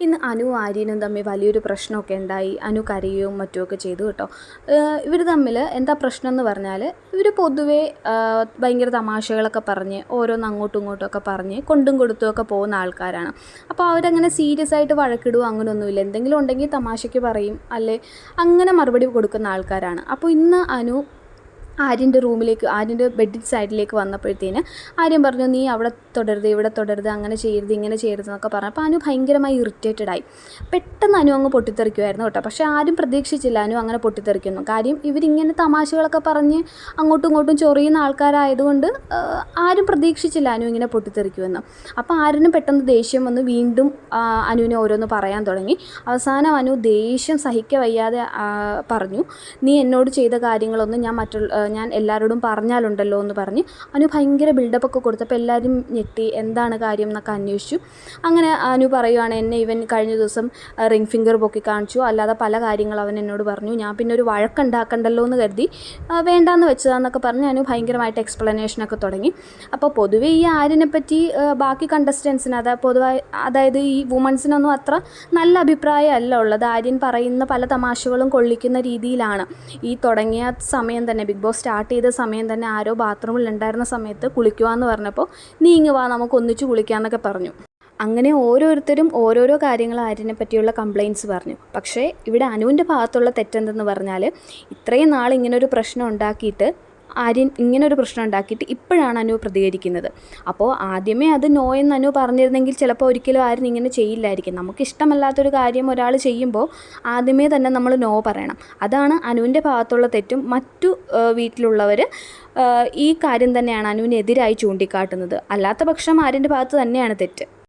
ഇന്ന് അനുവും ആര്യനും തമ്മിൽ വലിയൊരു പ്രശ്നമൊക്കെ ഉണ്ടായി. അനു കരയുകയും മറ്റുമൊക്കെ ചെയ്തു കേട്ടോ. ഇവർ തമ്മിൽ എന്താ പ്രശ്നം എന്ന് പറഞ്ഞാൽ, ഇവർ പൊതുവേ ഭയങ്കര തമാശകളൊക്കെ പറഞ്ഞ് ഓരോന്ന് അങ്ങോട്ടും ഇങ്ങോട്ടുമൊക്കെ പറഞ്ഞ് കൊണ്ടും കൊടുത്തുമൊക്കെ പോകുന്ന ആൾക്കാരാണ്. അപ്പോൾ അവരങ്ങനെ സീരിയസ് ആയിട്ട് വഴക്കിടുവോ അങ്ങനെയൊന്നുമില്ല. എന്തെങ്കിലും ഉണ്ടെങ്കിൽ തമാശയ്ക്ക് പറയും, അല്ലെ അങ്ങനെ മറുപടി കൊടുക്കുന്ന ആൾക്കാരാണ്. അപ്പോൾ ഇന്ന് അനു ആര്യൻ്റെ ബെഡ് സൈഡിലേക്ക് വന്നപ്പോഴത്തേന് ആര്യൻ പറഞ്ഞു, നീ അവിടെ തൊടരുത്, ഇവിടെ തൊടരുത്, അങ്ങനെ ചെയ്യരുത്, ഇങ്ങനെ ചെയ്യരുത് എന്നൊക്കെ പറഞ്ഞു. അപ്പോൾ അനു ഭയങ്കരമായി ഇറിറ്റേറ്റഡായി. പെട്ടെന്ന് അനു അങ്ങ് പൊട്ടിത്തെറിക്കുമായിരുന്നു കേട്ടോ. പക്ഷേ ആരും പ്രതീക്ഷിച്ചില്ല അനു അങ്ങനെ പൊട്ടിത്തെറിക്കുന്നു. കാര്യം ഇവരിങ്ങനെ തമാശകളൊക്കെ പറഞ്ഞ് അങ്ങോട്ടും ഇങ്ങോട്ടും ചൊറിയുന്ന ആൾക്കാരായതുകൊണ്ട് ആരും പ്രതീക്ഷിച്ചില്ല അനു ഇങ്ങനെ പൊട്ടിത്തെറിക്കുമെന്ന്. അപ്പോൾ ആര്യനും പെട്ടെന്ന് ദേഷ്യം വന്ന് വീണ്ടും അനുവിനെ ഓരോന്ന് പറയാൻ തുടങ്ങി. അവസാനം അനു ദേഷ്യം സഹിക്ക വയ്യാതെ പറഞ്ഞു, നീ എന്നോട് ചെയ്ത കാര്യങ്ങളൊന്നും ഞാൻ എല്ലാവരോടും പറഞ്ഞാലുണ്ടല്ലോ എന്ന് പറഞ്ഞ് അനു ഭയങ്കര ബിൽഡപ്പൊക്കെ കൊടുത്തപ്പോൾ എല്ലാവരും ഞെട്ടി, എന്താണ് കാര്യം എന്നൊക്കെ അന്വേഷിച്ചു. അങ്ങനെ അനു പറയുവാണ്, എന്നെ ഇവൻ കഴിഞ്ഞ ദിവസം റിംഗ് ഫിംഗർ പൊക്കി കാണിച്ചു, അല്ലാതെ പല കാര്യങ്ങൾ അവൻ എന്നോട് പറഞ്ഞു, ഞാൻ പിന്നെ ഒരു വഴക്കുണ്ടാക്കണ്ടല്ലോ എന്ന് കരുതി വേണ്ടാന്ന് വെച്ചതാന്നൊക്കെ പറഞ്ഞ് അനു ഭയങ്കരമായിട്ട് എക്സ്പ്ലനേഷനൊക്കെ തുടങ്ങി. അപ്പോൾ പൊതുവേ ഈ ആര്യനെ പറ്റി ബാക്കി കണ്ടസ്റ്റൻസിന് അതായത് ഈ വുമൺസിനൊന്നും അത്ര നല്ല അഭിപ്രായമല്ല ഉള്ളത്. ആര്യൻ പറയുന്ന പല തമാശകളും കൊള്ളിക്കുന്ന രീതിയിലാണ്. ഈ തുടങ്ങിയ സമയം തന്നെ, ബിഗ് ബോസ് സ്റ്റാർട്ട് ചെയ്ത സമയം തന്നെ ആരോ ബാത്റൂമിൽ ഉണ്ടായിരുന്ന സമയത്ത് കുളിക്കുവാന്ന് പറഞ്ഞപ്പോൾ, നീ ഇങ്ങ് വാ നമുക്ക് ഒന്നിച്ച് കുളിക്കാമെന്നൊക്കെ പറഞ്ഞു. അങ്ങനെ ഓരോരുത്തരും ഓരോരോ കാര്യങ്ങൾ ആര്യനെ പറ്റിയുള്ള കംപ്ലയിൻറ്റ്സ് പറഞ്ഞു. പക്ഷേ ഇവിടെ അനുവിൻ്റെ ഭാഗത്തുള്ള തെറ്റെന്തെന്ന് പറഞ്ഞാൽ, ഇത്രയും നാൾ ഇങ്ങനൊരു പ്രശ്നം ഉണ്ടാക്കിയിട്ട് ആര്യൻ ഇങ്ങനൊരു പ്രശ്നം ഉണ്ടാക്കിയിട്ട് ഇപ്പോഴാണ് അനു പ്രതികരിക്കുന്നത്. അപ്പോൾ ആദ്യമേ അത് നോ എന്ന് അനു പറഞ്ഞിരുന്നെങ്കിൽ ചിലപ്പോൾ ഒരിക്കലും ആര്യൻ ഇങ്ങനെ ചെയ്യില്ലായിരിക്കും. നമുക്കിഷ്ടമല്ലാത്തൊരു കാര്യം ഒരാൾ ചെയ്യുമ്പോൾ ആദ്യമേ തന്നെ നമ്മൾ നോ പറയണം. അതാണ് അനുവിൻ്റെ ഭാഗത്തുള്ള തെറ്റും. മറ്റു വീട്ടിലുള്ളവർ ഈ കാര്യം തന്നെയാണ് അനുവിനെതിരായി ചൂണ്ടിക്കാട്ടുന്നത്. അല്ലാത്ത പക്ഷം ആര്യൻ്റെ ഭാഗത്ത് തന്നെയാണ് തെറ്റ്.